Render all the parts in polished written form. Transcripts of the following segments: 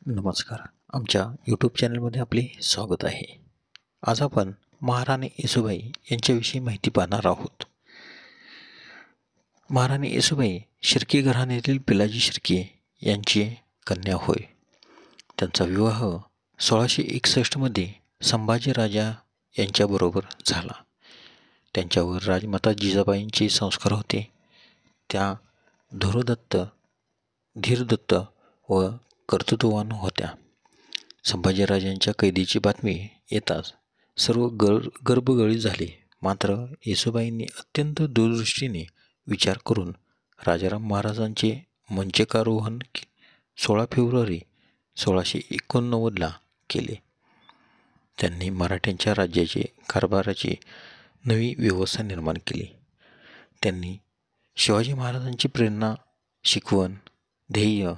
नमस्कार. आमच्या यूट्यूब चॅनलमध्ये आपले स्वागत आहे. आज आपण महाराणी येसूबाई यांच्याविषयी माहिती पाहणार आहोत. महाराणी येसूबाई शिर्के घराण्यातील पिलाजी शिर्के यांची कन्या होय. त्यांचा विवाह 1661 संभाजी राजा यांच्याबरोबर झाला. त्यांच्यावर राजमाता जिजाबाईंचे संस्कार होते. त्या धीरदत्त व कर्तृत्ववान होत्या. संभाजीराजांच्या कैदीची बातमी येताच सर्व गर्भगळी झाले. मात्र येसूबाईंनी अत्यंत दूरदृष्टीने विचार करून राजाराम महाराजांचे मंचकारोहण 16 फेब्रुवारी 1689 केले. त्यांनी मराठ्यांच्या राज्याचे कारभाराची नवी व्यवस्था निर्माण केली. त्यांनी शिवाजी महाराजांची प्रेरणा, शिकवण, ध्येय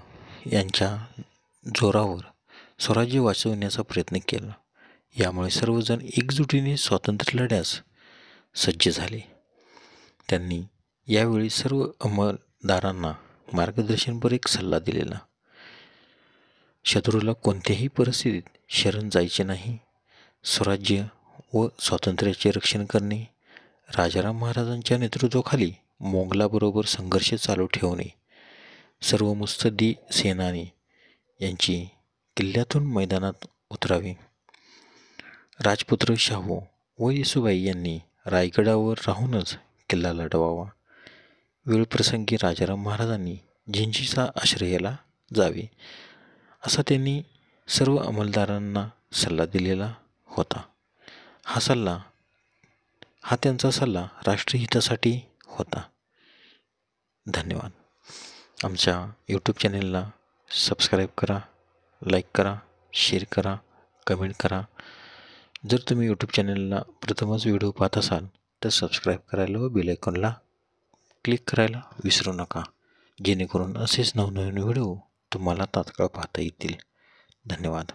यांच्या जोरावर स्वराज्य वाचवण्याचा प्रयत्न केला. यामुळे सर्वजण एकजुटीने स्वातंत्र्य लढ्यास सज्ज झाले. त्यांनी यावेळी सर्व अंमलदारांना मार्गदर्शनपर एक सल्ला दिलेला. शत्रूला कोणत्याही परिस्थितीत शरण जायचे नाही. स्वराज्य व स्वातंत्र्याचे रक्षण करणे. राजाराम महाराजांच्या नेतृत्वाखाली मोगलाबरोबर संघर्ष चालू ठेवणे. सर्व मुत्सद्दी सेनानी यांची किल्ल्यातून मैदानात उतरावे. राजपुत्र शाहू व येसूबाई यांनी रायगडावर राहूनच किल्ला लढवावा. वेळप्रसंगी राजाराम महाराजांनी झिंजीचा आश्रयाला जावे, असा त्यांनी सर्व अंमलदारांना सल्ला दिलेला होता. हा त्यांचा सल्ला राष्ट्रहितासाठी होता. धन्यवाद. आमच्या यूट्यूब चॅनलला सबस्क्राईब करा, लाईक करा, शेअर करा, कमेंट करा. जर तुम्ही यूट्यूब चॅनलला प्रथमच व्हिडिओ पाहत असाल तर सबस्क्राईब करायला व बेल आयकॉनला क्लिक करायला विसरू नका, जेणेकरून असेच नवनवीन व्हिडिओ तुम्हाला तात्काळ पाहता येतील. धन्यवाद.